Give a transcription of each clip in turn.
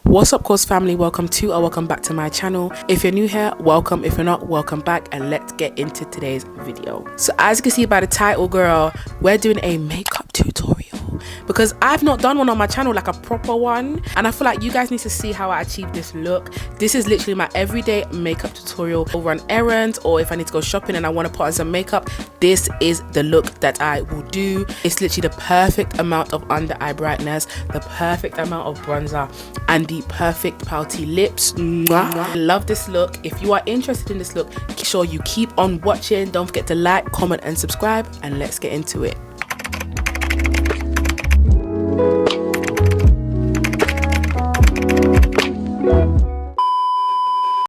What's up, course family? Welcome to or welcome back to my channel. If you're new here, welcome. If you're not, welcome back, and let's get into today's video. So as you can see by the title, girl, we're doing a makeup tutorial because I've not done one on my channel, like a proper one, and I feel like you guys need to see how I achieve this look. This is literally my everyday makeup tutorial. I'll run errands, or if I need to go shopping and I want to put on some makeup, this is the look that I will do. It's literally the perfect amount of under eye brightness, the perfect amount of bronzer, and the perfect pouty lips. I love this look. If you are interested in this look, make sure you keep on watching. Don't forget to like, comment, and subscribe, and let's get into it.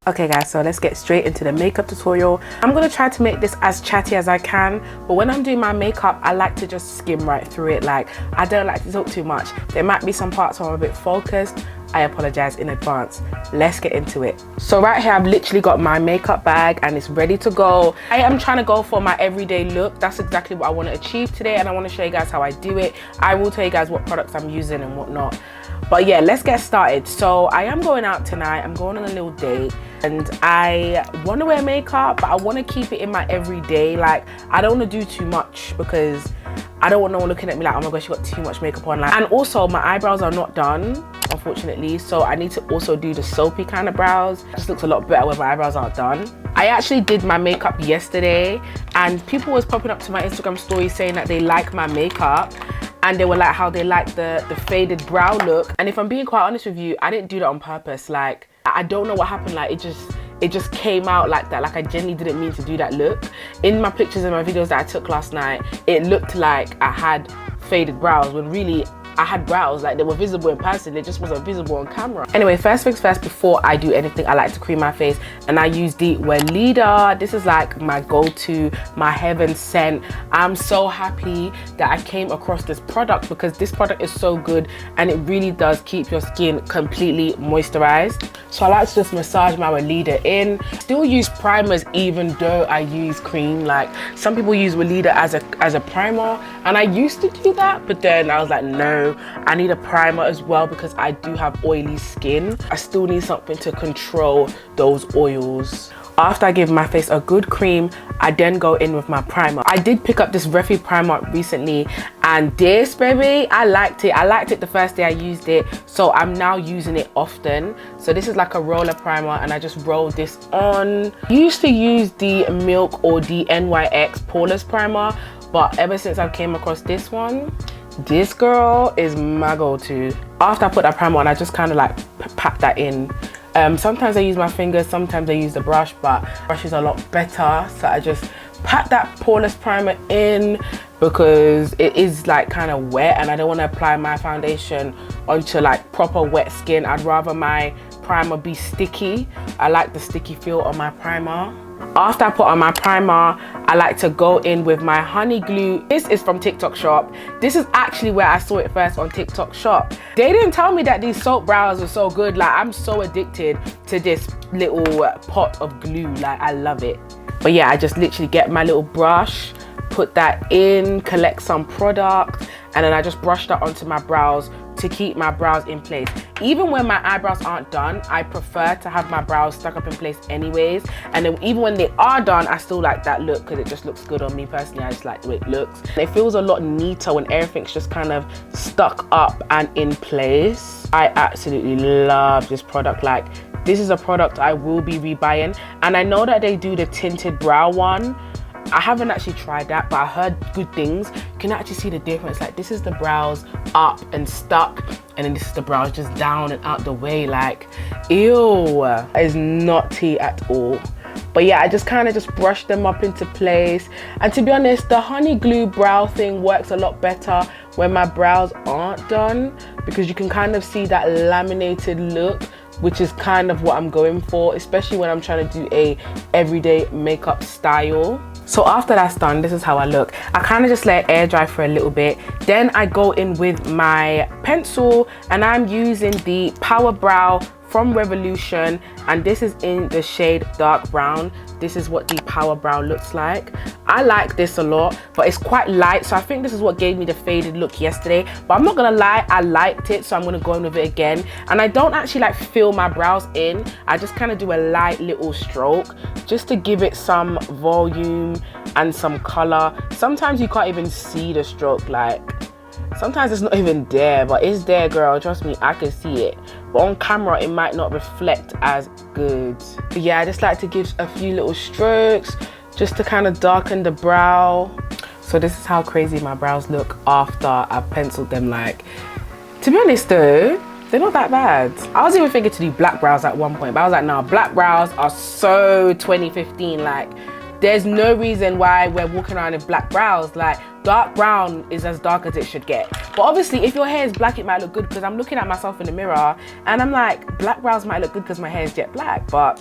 Okay guys, so let's get straight into the makeup tutorial. I'm gonna try to make this as chatty as I can, but when I'm doing my makeup, I like to just skim right through it. Like, I don't like to talk too much. There might be some parts where I'm a bit focused. I apologize in advance. Let's get into it. So right here, I've literally got my makeup bag and it's ready to go. I am trying to go for my everyday look. That's exactly what I want to achieve today, and I want to show you guys how I do it. I will tell you guys what products I'm using and whatnot. But yeah, let's get started. So I am going out tonight. I'm going on a little date, and I want to wear makeup, but I want to keep it in my everyday. Like, I don't want to do too much because I don't want no one looking at me like, oh my gosh, you got too much makeup on. Like, and also my eyebrows are not done, unfortunately, so I need to also do the soapy kind of brows. It just looks a lot better when my eyebrows aren't done. I actually did my makeup yesterday, and people was popping up to my Instagram story saying that they like my makeup, and they were like how they like the faded brow look. And if I'm being quite honest with you, I didn't do that on purpose. Like, I don't know what happened. Like, it just came out like that. Like, I genuinely didn't mean to do that look. In my pictures and my videos that I took last night, it looked like I had faded brows when really I had brows. Like, they were visible in person, they just wasn't visible on camera. Anyway, first things first, before I do anything, I like to cream my face, and I use the Weleda. This is like my go-to, my heaven sent. I'm so happy that I came across this product because this product is so good and it really does keep your skin completely moisturized. So I like to just massage my Weleda in. Still use primers even though I use cream. Like, some people use Weleda as a primer, and I used to do that, but then I was like, no, I need a primer as well because I do have oily skin. I still need something to control those oils. After I give my face a good cream, I then go in with my primer. I did pick up this Refi primer recently, and this, baby, I liked it. I liked it the first day I used it, so I'm now using it often. So this is like a roller primer, and I just roll this on. I used to use the Milk or the NYX Poreless primer, but ever since I came across this one, this girl is my go-to. After I put that primer on, I just kind of like pat that in. Sometimes I use my fingers, sometimes I use the brush, but brush is a lot better. So I just pat that poreless primer in because it is like kind of wet, and I don't want to apply my foundation onto like proper wet skin. I'd rather my primer be sticky. I like the sticky feel on my primer. After I put on my primer, I like to go in with my honey glue. This is from TikTok Shop. This is actually where I saw it first, on TikTok Shop. They didn't tell me that these soap brows are so good. Like, I'm so addicted to this little pot of glue. Like, I love it. But yeah, I just literally get my little brush, put that in, collect some product, and then I just brush that onto my brows to keep my brows in place. Even when my eyebrows aren't done, I prefer to have my brows stuck up in place anyways. And then even when they are done, I still like that look because it just looks good on me personally. I just like the way it looks. It feels a lot neater when everything's just kind of stuck up and in place. I absolutely love this product. Like, this is a product I will be rebuying. And I know that they do the tinted brow one. I haven't actually tried that, but I heard good things. You can actually see the difference. Like, this is the brows up and stuck, and then this is the brows just down and out the way. Like, ew, that is not tea at all. But yeah, I just kind of just brush them up into place. And to be honest, the honey glue brow thing works a lot better when my brows aren't done, because you can kind of see that laminated look, which is kind of what I'm going for, especially when I'm trying to do a everyday makeup style. So after that's done, this is how I look. I kind of just let it air dry for a little bit. Then I go in with my pencil, and I'm using the Power Brow from Revolution, and this is in the shade dark brown. This is what the power brow looks like. I like this a lot, but it's quite light, so I think this is what gave me the faded look yesterday. But I'm not gonna lie, I liked it, so I'm gonna go in with it again. And I don't actually like fill my brows in. I just kind of do a light little stroke just to give it some volume and some color. Sometimes you can't even see the stroke, like sometimes it's not even there, but it's there, girl. Trust me, I can see it. But on camera, it might not reflect as good. But yeah, I just like to give a few little strokes just to kind of darken the brow. So this is how crazy my brows look after I've penciled them. Like, to be honest though, they're not that bad. I was even thinking to do black brows at one point, but I was like, nah, black brows are so 2015. Like, there's no reason why we're walking around in black brows. Like, dark brown is as dark as it should get. But obviously, if your hair is black, it might look good, because I'm looking at myself in the mirror and I'm like, black brows might look good because my hair is jet black. But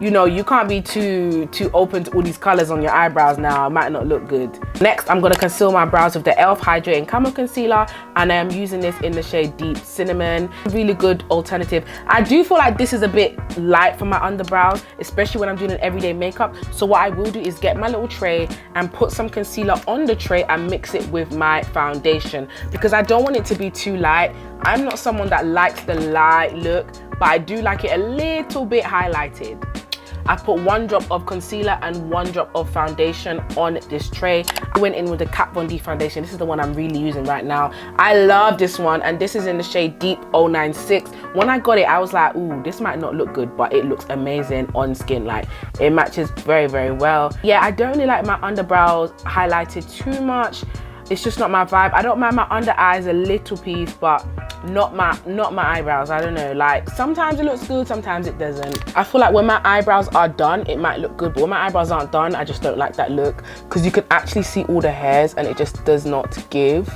you know, you can't be too open to all these colors on your eyebrows now. It might not look good. Next, I'm gonna conceal my brows with the e.l.f. Hydrating Camo Concealer, and I am using this in the shade Deep Cinnamon. Really good alternative. I do feel like this is a bit light for my underbrows, especially when I'm doing an everyday makeup. So what I will do is get my little tray and put some concealer on the tray and mix it with my foundation, because I don't want it to be too light. I'm not someone that likes the light look, but I do like it a little bit highlighted. I put 1 drop of concealer and 1 drop of foundation on this tray. I went in with the Kat Von D foundation. This is the one I'm really using right now. I love this one, and this is in the shade Deep 096. When I got it, I was like, ooh, this might not look good, but it looks amazing on skin. Like, it matches very, very well. Yeah, I don't really like my underbrows highlighted too much. It's just not my vibe. I don't mind my under eyes a little piece, but not my eyebrows. I don't know, like sometimes it looks good, sometimes it doesn't. I feel like when my eyebrows are done, it might look good, but when my eyebrows aren't done, I just don't like that look, because you can actually see all the hairs and it just does not give.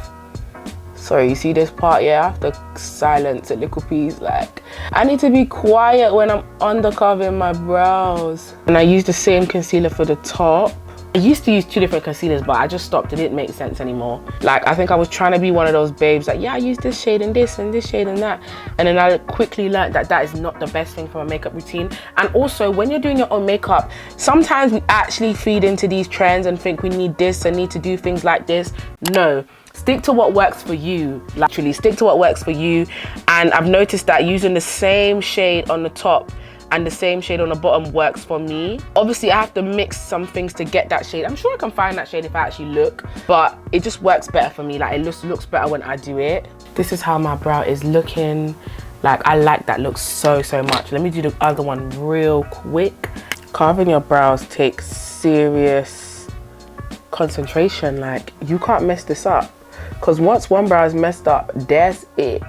Sorry, you see this part? Yeah, I have to silence a little piece. Like, I need to be quiet when I'm undercovering my brows. And I use the same concealer for the top. I used to use 2 different concealers, but I just stopped. It didn't make sense anymore. Like, I think I was trying to be one of those babes like, yeah, I use this shade and this and this shade and that. And then I quickly learned that that is not the best thing for a makeup routine. And also, when you're doing your own makeup, sometimes we actually feed into these trends and think we need this and need to do things like this. No. Stick to what works for you. Literally, stick to what works for you. And I've noticed that using the same shade on the top and the same shade on the bottom works for me. Obviously, I have to mix some things to get that shade. I'm sure I can find that shade if I actually look, but it just works better for me. Like, it looks better when I do it. This is how my brow is looking. Like, I like that look so, so much. Let me do the other one real quick. Carving your brows takes serious concentration. Like, you can't mess this up, because once one brow is messed up, that's it.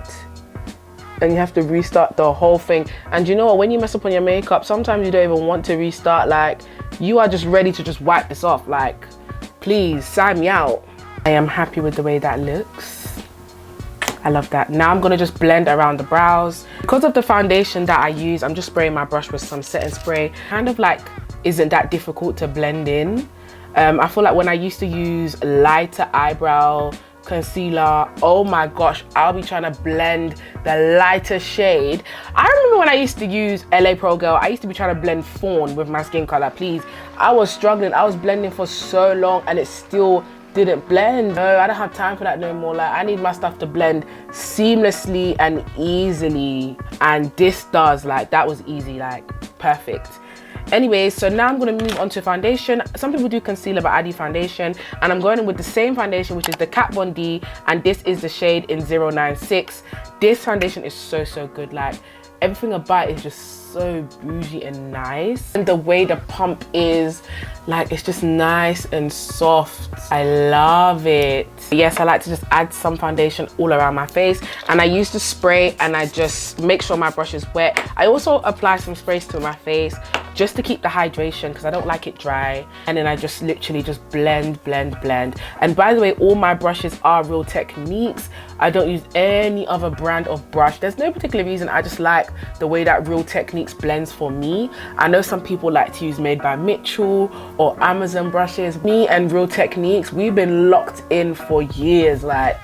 And you have to restart the whole thing. And you know what, when you mess up on your makeup, sometimes you don't even want to restart. Like, you are just ready to just wipe this off. Like, please sign me out. I am happy with the way that looks. I love that. Now I'm gonna just blend around the brows. Because of the foundation that I use, I'm just spraying my brush with some setting spray. Kind of like isn't that difficult to blend in. I feel like when I used to use lighter eyebrow concealer, oh my gosh, I'll be trying to blend the lighter shade. I remember when I used to use LA Pro Girl, I used to be trying to blend fawn with my skin color. Please, I was struggling. I was blending for so long and it still didn't blend. No, I don't have time for that no more. Like, I need my stuff to blend seamlessly and easily, and this does. Like, that was easy, like perfect. Anyway, so now I'm going to move on to foundation. Some people do concealer, but I do foundation. And I'm going in with the same foundation, which is the Kat Von D. And this is the shade in 096. This foundation is so, so good. Like, everything about it is just so bougie and nice. And the way the pump is, like, it's just nice and soft. I love it. Yes, I like to just add some foundation all around my face. And I use the spray and I just make sure my brush is wet. I also apply some sprays to my face just to keep the hydration, because I don't like it dry. And then I just literally just blend, blend, blend. And by the way, all my brushes are Real Techniques. I don't use any other brand of brush. There's no particular reason. I just like the way that Real Techniques blends for me. I know some people like to use Made by Mitchell or Amazon brushes. Me and Real Techniques, we've been locked in for years. Like,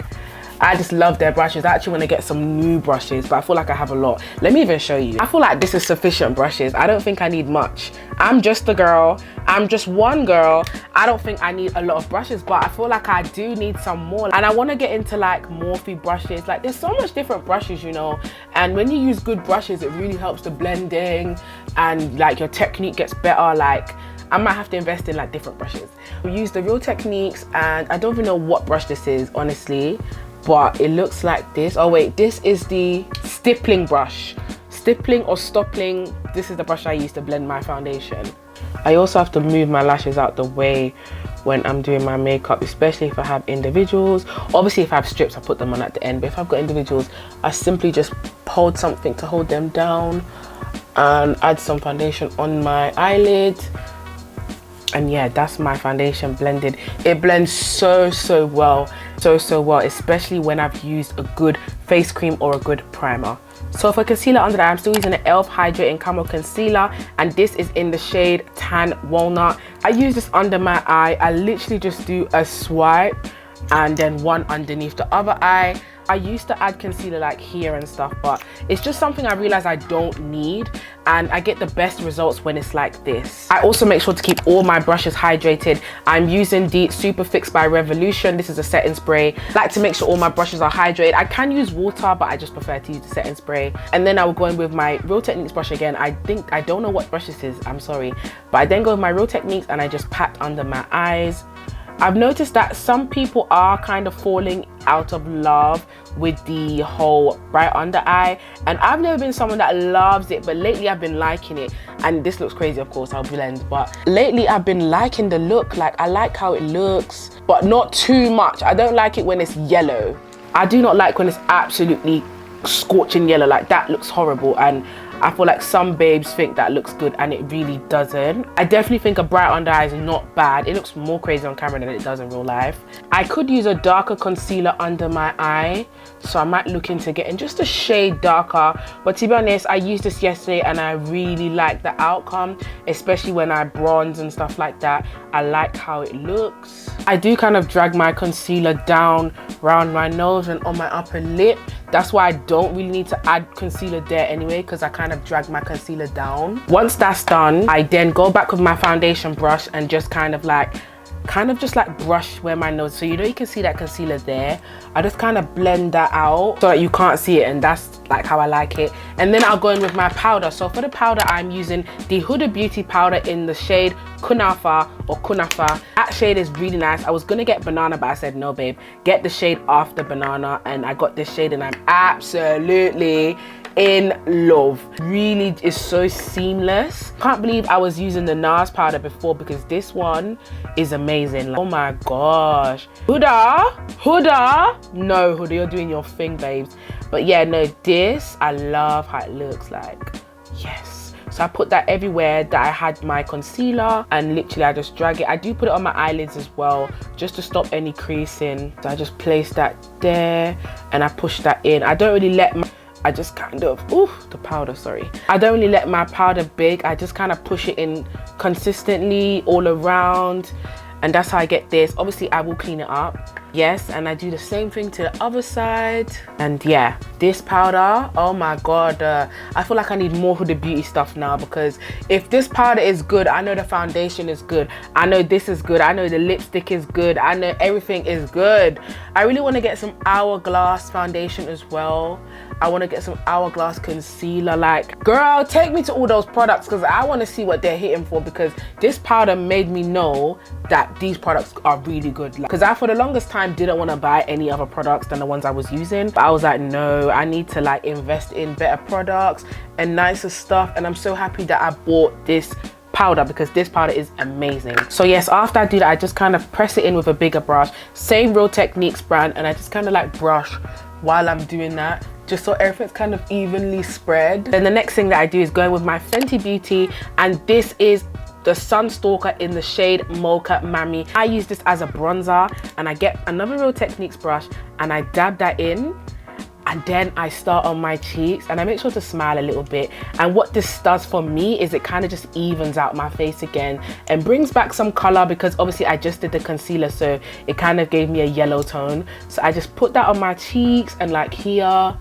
I just love their brushes. I actually want to get some new brushes, but I feel like I have a lot. Let me even show you. I feel like this is sufficient brushes. I don't think I need much. I'm just a girl. I'm just one girl. I don't think I need a lot of brushes, but I feel like I do need some more. And I want to get into like Morphe brushes. Like there's so much different brushes, you know, and when you use good brushes, it really helps the blending and like your technique gets better. Like I might have to invest in like different brushes. We use the Real Techniques, and I don't even know what brush this is, honestly, but it looks like this. Oh wait, this is the stippling brush. Stippling or stoppling, this is the brush I use to blend my foundation. I also have to move my lashes out the way when I'm doing my makeup, especially if I have individuals. Obviously if I have strips, I put them on at the end, but if I've got individuals, I simply just hold something to hold them down and add some foundation on my eyelid. And yeah, that's my foundation blended. It blends so well, so well, especially when I've used a good face cream or a good primer. So for concealer under the eye, I'm still using the e.l.f. Hydrating Camo Concealer, and this is in the shade Tan Walnut. I use this under my eye. I literally just do a swipe and then one underneath the other eye. I used to add concealer like here and stuff, but it's just something I realize I don't need, and I get the best results when it's like this. I also make sure to keep all my brushes hydrated. I'm using the Super Fix by Revolution. This is a setting spray. I like to make sure all my brushes are hydrated. I can use water, but I just prefer to use the setting spray. And then I will go in with my Real Techniques brush again. I don't know what brush this is, I'm sorry, but I then go with my Real Techniques and I just pat under my eyes. I've noticed that some people are kind of falling out of love with the whole right under eye, and I've never been someone that loves it, but lately I've been liking it. And this looks crazy, of course, I'll blend, but lately I've been liking the look. Like I like how it looks, but not too much. I don't like it when it's yellow. I do not like when it's absolutely scorching yellow. Like that looks horrible, and I feel like some babes think that looks good and it really doesn't. I definitely think a bright under eye is not bad. It looks more crazy on camera than it does in real life. I could use a darker concealer under my eye, so I might look into getting just a shade darker. But to be honest, I used this yesterday and I really like the outcome, especially when I bronze and stuff like that. I like how it looks. I do kind of drag my concealer down around my nose and on my upper lip. That's why I don't really need to add concealer there anyway, because I kind of drag my concealer down. Once that's done, I then go back with my foundation brush and just kind of just like brush where my nose, so you know you can see that concealer there. I just kind of blend that out so that you can't see it, and that's like how I like it. And then I'll go in with my powder. So for the powder, I'm using the Huda Beauty powder in the shade Kunafa or Kunafa. That shade is really nice. I was gonna get banana, but I said no babe, get the shade after banana, and I got this shade and I'm absolutely in love. Really is so seamless. Can't believe I was using the NARS powder before, because this one is amazing. Like, oh my gosh. Huda, no, Huda, you're doing your thing, babes. But yeah, no, this, I love how it looks like. Yes. So I put that everywhere that I had my concealer, and literally I just drag it. I do put it on my eyelids as well, just to stop any creasing. So I just place that there and I push that in. I don't really let my, I just kind of, the powder, sorry. I don't really let my powder bake. I just kind of push it in consistently all around, and that's how I get this. Obviously, I will clean it up. Yes, and I do the same thing to the other side. And yeah, this powder, oh my God. I feel like I need more Huda Beauty stuff now, because if this powder is good, I know the foundation is good. I know this is good. I know the lipstick is good. I know everything is good. I really want to get some Hourglass foundation as well. I want to get some Hourglass concealer. Like, girl, take me to all those products, because I want to see what they're hitting for, because this powder made me know that these products are really good. Because I, for the longest time, didn't want to buy any other products than the ones I was using, but I was like, no, I need to like invest in better products and nicer stuff. And I'm so happy that I bought this powder, because this powder is amazing. So yes, after I do that, I just kind of press it in with a bigger brush, same Real Techniques brand, and I just kind of like brush while I'm doing that, just so everything's kind of evenly spread. Then the next thing that I do is go in with my Fenty Beauty, and this is the Sunstalker in the shade Mocha Mammy. I use this as a bronzer, and I get another Real Techniques brush and I dab that in. I and then I start on my cheeks, and I make sure to smile a little bit. And what this does for me is it kind of just evens out my face again and brings back some color, because obviously I just did the concealer, so it kind of gave me a yellow tone. So I just put that on my cheeks and like here,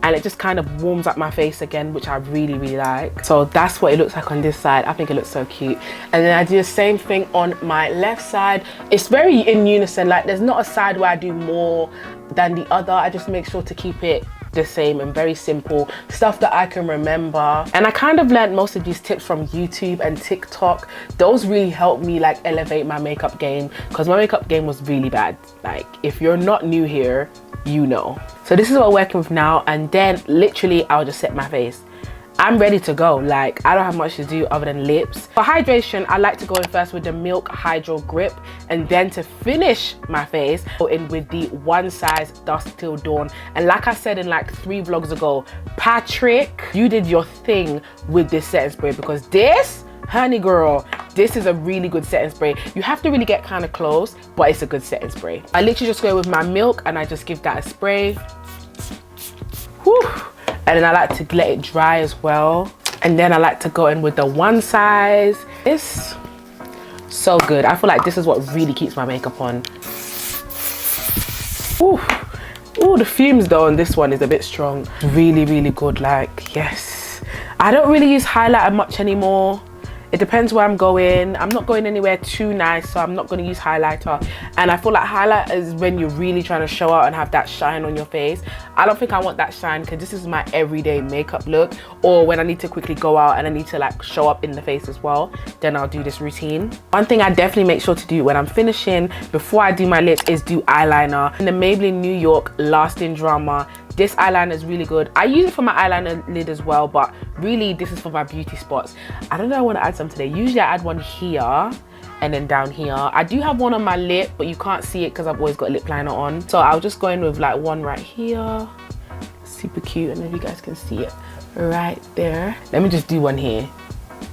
and it just kind of warms up my face again, which I really like. So that's what it looks like on this side. I think it looks so cute. And then I do the same thing on my left side. It's very in unison, like there's not a side where I do more than the other. I just make sure to keep it the same and very simple stuff that I can remember. And I kind of learned most of these tips from YouTube and TikTok. Those really helped me like elevate my makeup game, because my makeup game was really bad. Like if you're not new here, you know. So this is what we're working with now, and then literally I'll just set my face. I'm ready to go. Like I don't have much to do other than lips. For hydration, I like to go in first with the Milk Hydro Grip, and then to finish my face, go in with the One Size Dusk Till Dawn. And like I said in like 3 vlogs ago, Patrick, you did your thing with this setting spray, because this, honey girl, this is a really good setting spray. You have to really get kind of close, but it's a good setting spray. I literally just go with my milk and I just give that a spray. Whew. And then I like to let it dry as well. And then I like to go in with the One Size. This, so good. I feel like this is what really keeps my makeup on. Ooh, ooh, the fumes though on this one is a bit strong. Really good, like, yes. I don't really use highlighter much anymore. It depends where I'm going. I'm not going anywhere too nice, so I'm not going to use highlighter. And I feel like highlighter is when you're really trying to show out and have that shine on your face. I don't think I want that shine, because this is my everyday makeup look, or when I need to quickly go out and I need to like show up in the face as well, then I'll do this routine. One thing I definitely make sure to do when I'm finishing, before I do my lips, is do eyeliner. In the Maybelline New York Lasting Drama, this eyeliner is really good. I use it for my eyeliner lid as well, but really this is for my beauty spots. I don't know, I want to add some today. Usually I add one here and then down here. I do have one on my lip, but you can't see it because I've always got a lip liner on. So I'll just go in with like one right here. Super cute. I don't know if you guys can see it right there. Let me just do one here.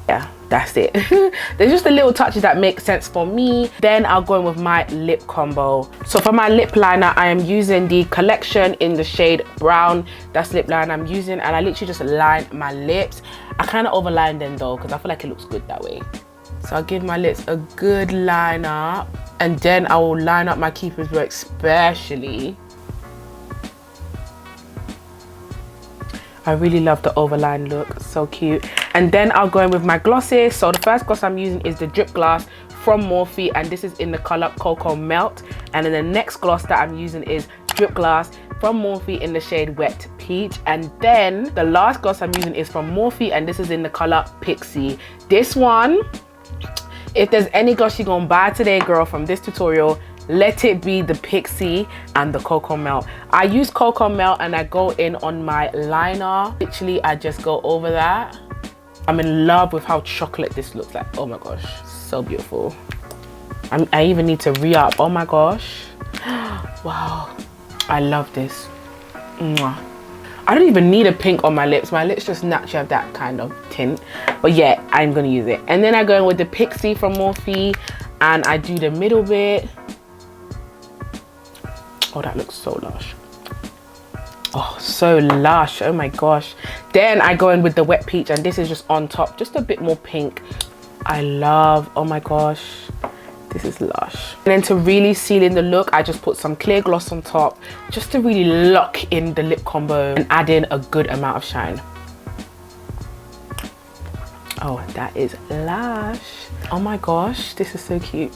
Yeah, that's it. There's just the little touches that make sense for me. Then I'll go in with my lip combo. So for my lip liner, I am using the Collection in the shade Brown. That's lip liner I'm using, and I literally just line my lips. I kind of overline them though, because I feel like it looks good that way. So I'll give my lips a good line up, and then I will line up my Keeper's Row especially. I really love the overline look, so cute. And then I'll go in with my glosses. So the first gloss I'm using is the Drip Gloss from Morphe, and this is in the color Cocoa Melt. And then the next gloss that I'm using is Drip Gloss from Morphe in the shade Wet Peach. And then the last gloss I'm using is from Morphe, and this is in the color Pixie. This one, if there's any gloss you're gonna buy today, girl, from this tutorial, let it be the Pixie and the Cocoa Melt. I use Cocoa Melt and I go in on my liner. Literally, I just go over that. I'm in love with how chocolate this looks like. Oh my gosh, so beautiful. I even need to re-up. Oh my gosh. Wow, I love this. Mwah. I don't even need a pink on my lips. My lips just naturally have that kind of tint. But yeah, I'm gonna use it. And then I go in with the Pixie from Morphe and I do the middle bit. Oh, that looks so lush. Oh, so lush. Oh my gosh. Then I go in with the Wet Peach, and this is just on top, just a bit more pink. I love, oh my gosh, this is lush. And then to really seal in the look, I just put some clear gloss on top, just to really lock in the lip combo and add in a good amount of shine. Oh, that is lush. Oh my gosh, this is so cute.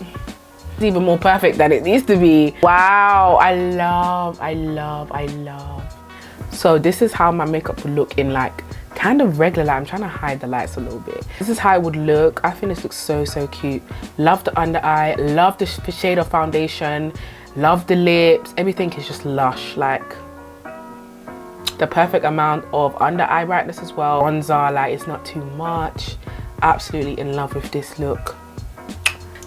It's even more perfect than it needs to be. Wow, I love. So this is how my makeup would look in like kind of regular light. I'm trying to hide the lights a little bit. This is how it would look. I think this looks so cute. Love the under eye, love the shade of foundation, love the lips. Everything is just lush, like the perfect amount of under eye brightness as well. Bronzer, like it's not too much. Absolutely in love with this look.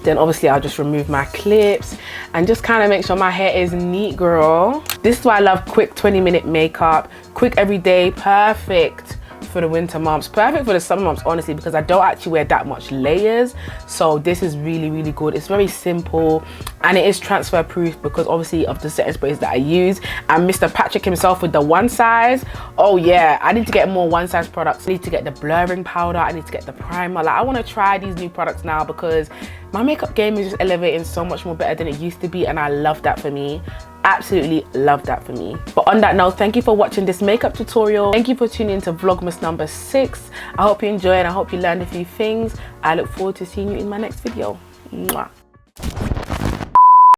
Then obviously I'll just remove my clips and just kind of make sure my hair is neat, girl. This is why I love quick 20-minute makeup. Quick every day, perfect for the winter months, perfect for the summer months, honestly, because I don't actually wear that much layers. So this is really good. It's very simple and it is transfer proof because obviously of the setting sprays that I use. And Mr. Patrick himself with the one size. Oh yeah, I need to get more one size products. I need to get the blurring powder, I need to get the primer. Like, I want to try these new products now because my makeup game is just elevating so much more better than it used to be, and I love that for me. Absolutely love that for me. But on that note, thank you for watching this makeup tutorial. Thank you for tuning into Vlogmas number 6. I hope you enjoyed and I hope you learned a few things. I look forward to seeing you in my next video. Mwah.